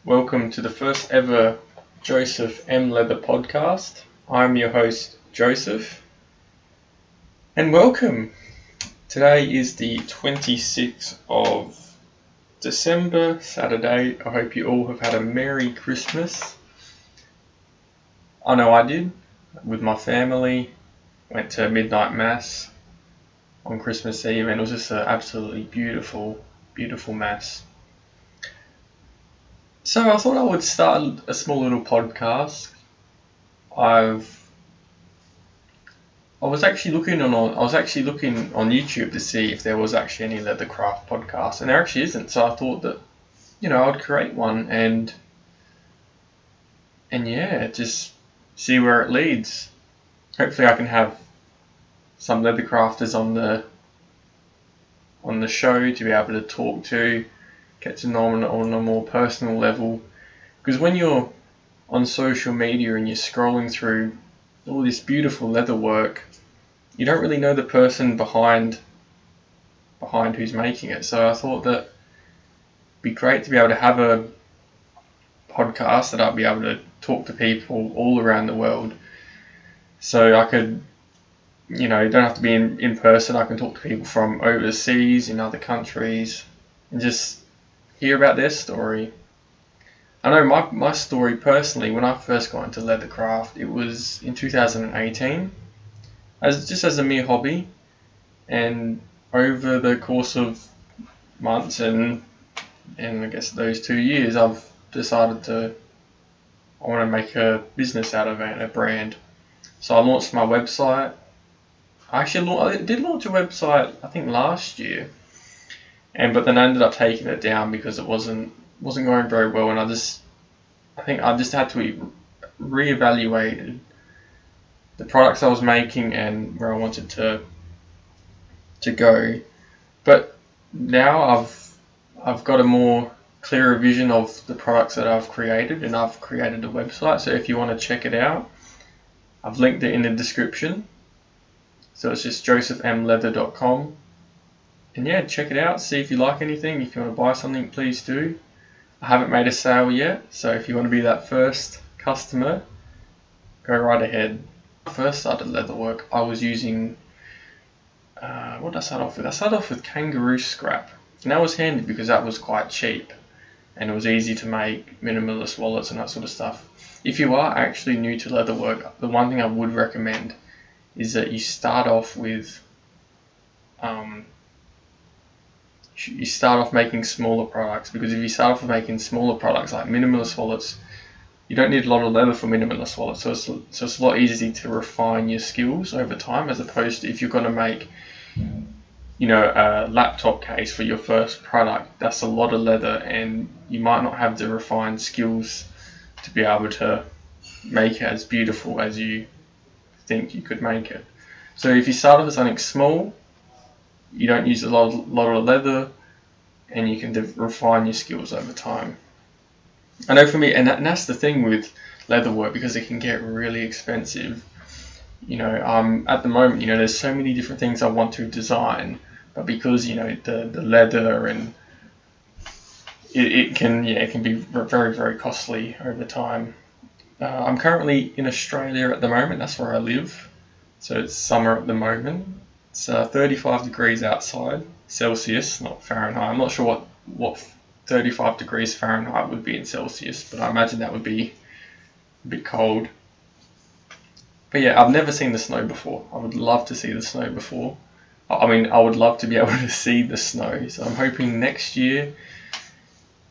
Welcome to the first ever Joseph M. Leather podcast. I'm your host, Joseph, and welcome. Today is the 26th of December, Saturday. I hope you all have had a Merry Christmas. I know I did, with my family. Went to midnight mass on Christmas Eve, and it was just an absolutely beautiful mass. So I thought I would start a small little podcast. I was actually looking on YouTube to see if there was actually any leather craft podcast, and there actually isn't. So I thought that I'd create one and just see where it leads. Hopefully I can have some leather crafters on the show to be able to talk to, get to know them on a more personal level. Because when you're on social media and you're scrolling through all this beautiful leather work, you don't really know the person behind who's making it. So I thought that it'd be great to be able to have a podcast that I'd be able to talk to people all around the world. So I could, don't have to be in person. I can talk to people from overseas, in other countries, and just hear about their story. I know my story personally, when I first got into leathercraft, it was in 2018, as a mere hobby, and over the course of months and I guess those 2 years, I've decided I want to make a business out of it, a brand. So I launched my website. I did launch a website, I think last year, but then I ended up taking it down because it wasn't going very well, and I think I just had to reevaluate the products I was making and where I wanted to go. But now I've got a more clearer vision of the products that I've created, and I've created a website. So if you want to check it out, I've linked it in the description. So it's just josephmleather.com. And check it out, see if you like anything. If you want to buy something, please do. I haven't made a sale yet, so if you want to be that first customer, go right ahead. When I first started leatherwork, I was using, what did I start off with? I started off with kangaroo scrap, and that was handy because that was quite cheap, and it was easy to make minimalist wallets and that sort of stuff. If you are actually new to leatherwork, the one thing I would recommend is that you start off with making smaller products, because if you start off with making smaller products like minimalist wallets, you don't need a lot of leather for minimalist wallets, so it's a lot easier to refine your skills over time, as opposed to if you're going to make a laptop case for your first product. That's a lot of leather, and you might not have the refined skills to be able to make it as beautiful as you think you could make it. So if you start off with something small, you don't use a lot of leather, and you can refine your skills over time. I know for me, and that's the thing with leatherwork, because it can get really expensive. At the moment, there's so many different things I want to design, but because the leather and it can be very, very costly over time. I'm currently in Australia at the moment. That's where I live. So it's summer at the moment. It's 35 degrees outside, Celsius, not Fahrenheit. I'm not sure what 35 degrees Fahrenheit would be in Celsius, but I imagine that would be a bit cold. But yeah, I've never seen the snow before. I would love to see the snow before. I would love to be able to see the snow. So I'm hoping next year,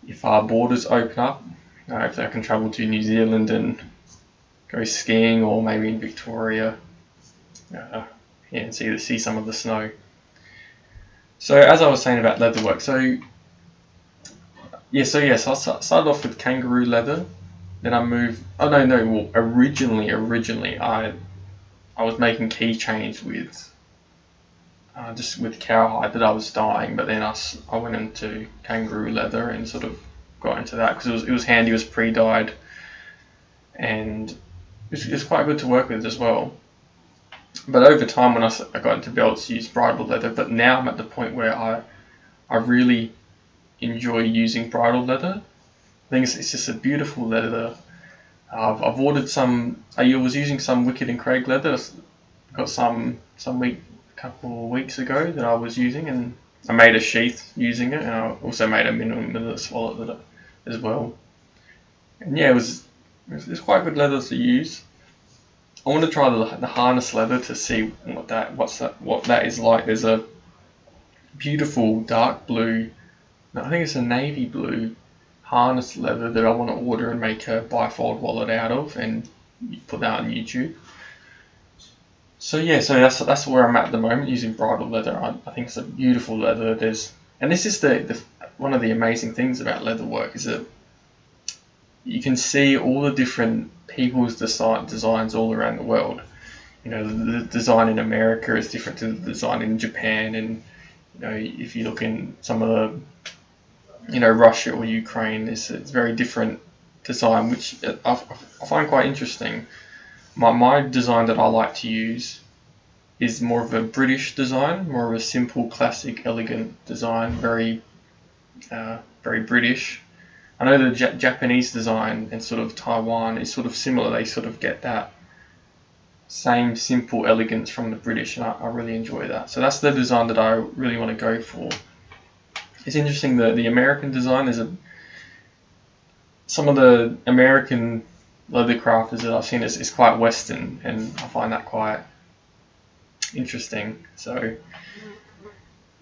if our borders open up, hopefully I can travel to New Zealand and go skiing, or maybe in Victoria, and see some of the snow. So as I was saying about leatherwork, so I started off with kangaroo leather. Then I moved. Oh no! Well, originally I was making keychains with just with cowhide that I was dyeing, but then I went into kangaroo leather and sort of got into that because it was handy. It was pre-dyed, and it was quite good to work with as well. But over time, when I got into belts, I used bridle leather. But now I'm at the point where I really enjoy using bridle leather. think it's just a beautiful leather. I've ordered some. I was using some Wicked and Craig leather. Got some couple of weeks ago that I was using, and I made a sheath using it, and I also made a minimalist wallet with it as well. And yeah, it's quite good leather to use. I want to try the harness leather to see what that is like. There's a beautiful dark blue, I think it's a navy blue harness leather that I want to order and make a bifold wallet out of, and put that on YouTube. So yeah, so that's where I'm at the moment, using bridle leather. I think it's a beautiful leather. And this is the one of the amazing things about leather work, is that you can see all the different people's designs all around the world. The design in America is different to the design in Japan, and if you look in some of the Russia or Ukraine, it's very different design, which I find quite interesting. My design that I like to use is more of a British design, more of a simple, classic, elegant design, very British. I know the Japanese design and sort of Taiwan is sort of similar. They sort of get that same simple elegance from the British, and I really enjoy that. So that's the design that I really want to go for. It's interesting that the American design some of the American leather crafters that I've seen is quite Western, and I find that quite interesting. So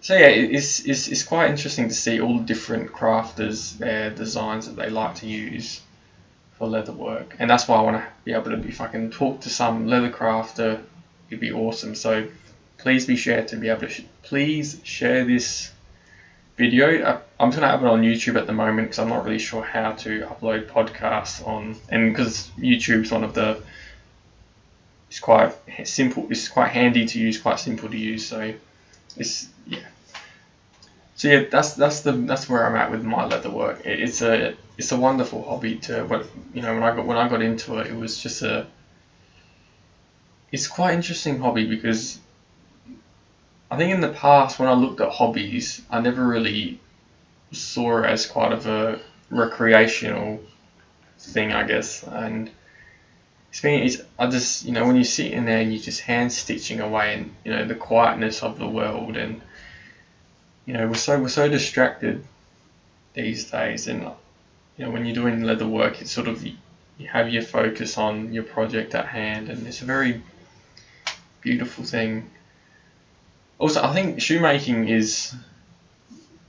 yeah, it's quite interesting to see all the different crafters, their designs that they like to use for leather work, and that's why I want to be able to, if I can talk to some leather crafter, it'd be awesome. So please be sure to be able to please share this video. I'm going to have it on YouTube at the moment because I'm not really sure how to upload podcasts on, and because YouTube's it's quite simple, it's quite handy to use, quite simple to use. So that's where I'm at with my leather work. It's a wonderful hobby to, when I got into it, it was just it's quite interesting hobby, because I think in the past when I looked at hobbies, I never really saw it as quite of a recreational thing, I guess. And when you sit in there and you're just hand stitching away, and the quietness of the world, and we're so distracted these days, and when you're doing leather work, it's sort of, you have your focus on your project at hand, and it's a very beautiful thing. Also, I think shoemaking is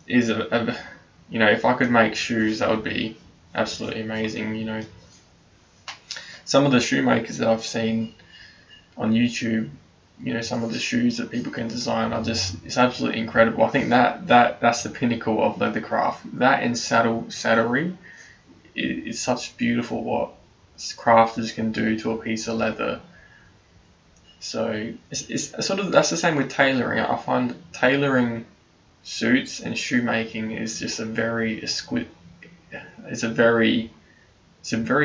if I could make shoes, that would be absolutely amazing. Some of the shoemakers that I've seen on YouTube, some of the shoes that people can design it's absolutely incredible. I think that's the pinnacle of leather craft. That and saddlery is such beautiful what crafters can do to a piece of leather. So it's sort of, that's the same with tailoring. I find tailoring suits and shoemaking is just a very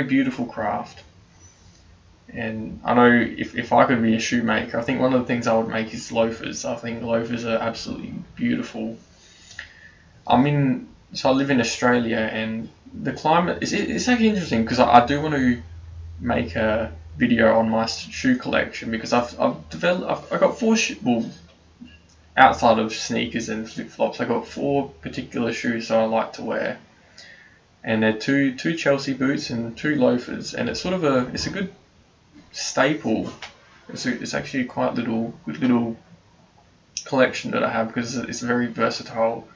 beautiful craft. And I know if I could be a shoemaker, I think one of the things I would make is loafers. I think loafers are absolutely beautiful. I live in Australia, and the climate it's actually interesting, because I do want to make a video on my shoe collection, because I've got four outside of sneakers and flip-flops, I got 4 particular shoes that I like to wear, and they're two Chelsea boots and 2 loafers, and it's sort of it's a good staple. It's actually quite good little collection that I have, because it's a very versatile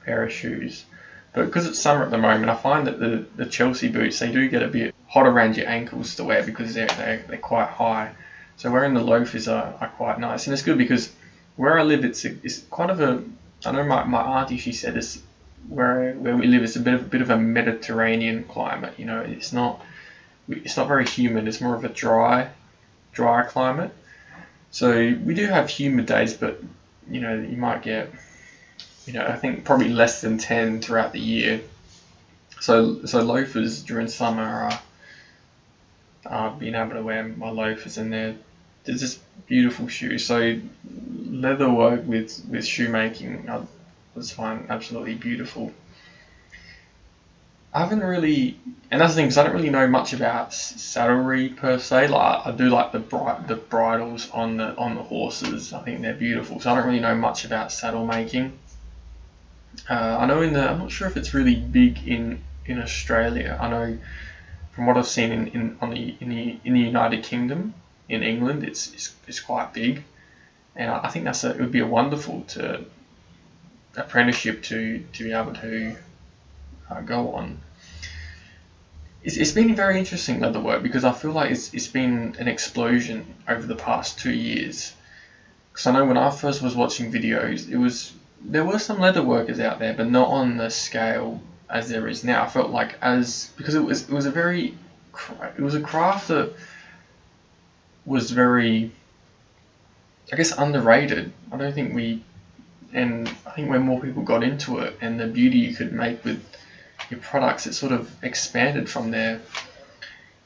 pair of shoes. But because it's summer at the moment, I find that the Chelsea boots, they do get a bit hot around your ankles to wear, because they're quite high. So wearing the loafers are quite nice, and it's good because where I live, it's quite of a, I know my auntie, she said, it's where we live, it's a bit of a Mediterranean climate. It's not very humid. It's more of a dry climate. So we do have humid days, but you might get, I think probably less than 10 throughout the year. So loafers during summer are being able to wear my loafers, and they're just beautiful shoes. So leather work with shoemaking, I just find absolutely beautiful. I haven't really, and that's the thing, 'cause I don't really know much about saddlery per se. Like I do like the bridles on the horses. I think they're beautiful. So I don't really know much about saddle making. I know I'm not sure if it's really big in Australia. I know from what I've seen in the United Kingdom, in England, it's quite big, and I think it would be a wonderful apprenticeship to be able to go on. It's been very interesting leatherwork because I feel like it's been an explosion over the past 2 years. Because I know when I first was watching videos, there were some leather workers out there, but not on the scale as there is now. I felt like because it was a craft that was very, I guess, underrated. I think when more people got into it and the beauty you could make with your products, it sort of expanded from there.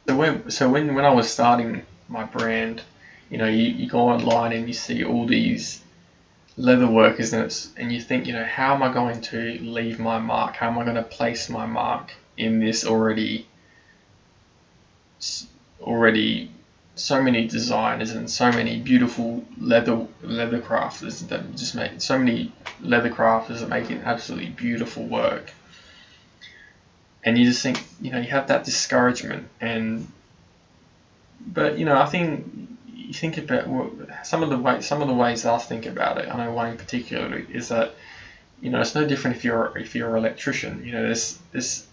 So when I was starting my brand, you go online and you see all these leather workers and you think, how am I going to leave my mark? How am I going to place my mark in this already so many designers and so many beautiful leather crafters that just make so many leather crafters that make it absolutely beautiful work. And you just think, you have that discouragement, but I think you think about some of the ways I think about it. I know one in particular is that it's no different if you're an electrician. There's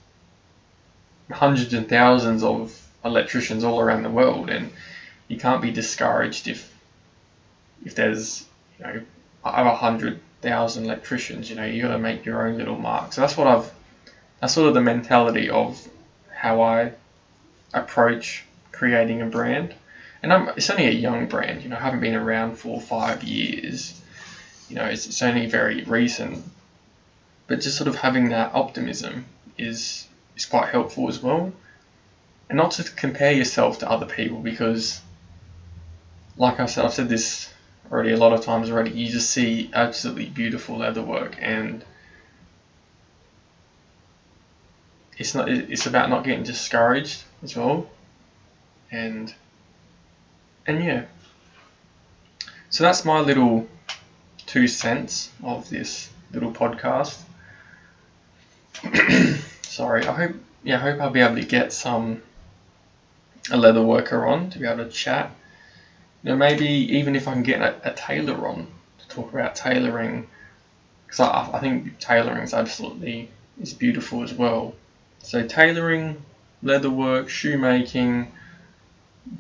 hundreds and thousands of electricians all around the world, and you can't be discouraged if there's over 100,000 electricians. You got to make your own little mark. So that's sort of the mentality of how I approach creating a brand. And it's only a young brand, I haven't been around for 5 years. It's only very recent. But just sort of having that optimism is quite helpful as well. And not to compare yourself to other people, because like I said, I've said this already a lot of times already, you just see absolutely beautiful leatherwork, and it's about not getting discouraged as well. And yeah. So that's my little 2 cents of this little podcast. Sorry, I hope I'll be able to get a leather worker on to be able to chat. Maybe even if I can get a tailor on to talk about tailoring, because I think tailoring is beautiful as well. So tailoring, leatherwork, shoemaking,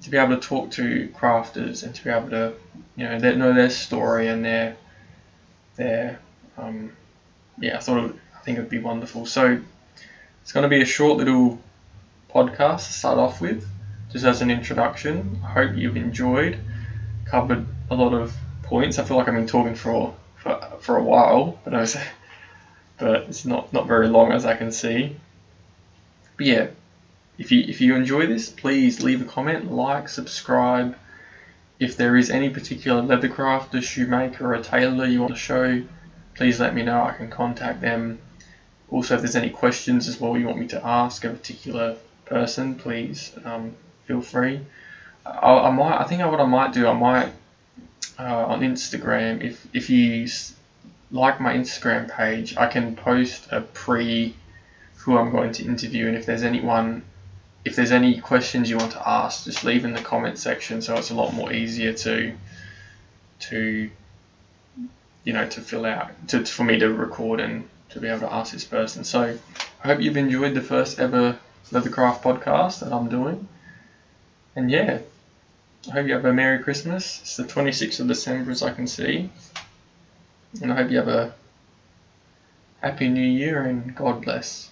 to be able to talk to crafters and to be able to know their story and I think it'd be wonderful. So it's going to be a short little podcast to start off with, just as an introduction. I hope you've enjoyed. Covered a lot of points. I feel like I've been talking for a while, but it's not very long, as I can see. But yeah, if you enjoy this, please leave a comment, like, subscribe. If there is any particular leather crafter, shoemaker, or a tailor you want to show, please let me know. I can contact them. Also, if there's any questions as well you want me to ask a particular person, please feel free. I think what I might do, on Instagram, if you like my Instagram page, I can post a who I'm going to interview, and if there's any questions you want to ask, just leave in the comment section, so it's a lot more easier to fill out, for me to record and to be able to ask this person. So I hope you've enjoyed the first ever Leathercraft podcast that I'm doing. And yeah, I hope you have a Merry Christmas. It's the 26th of December, as I can see. And I hope you have a Happy New Year, and God bless.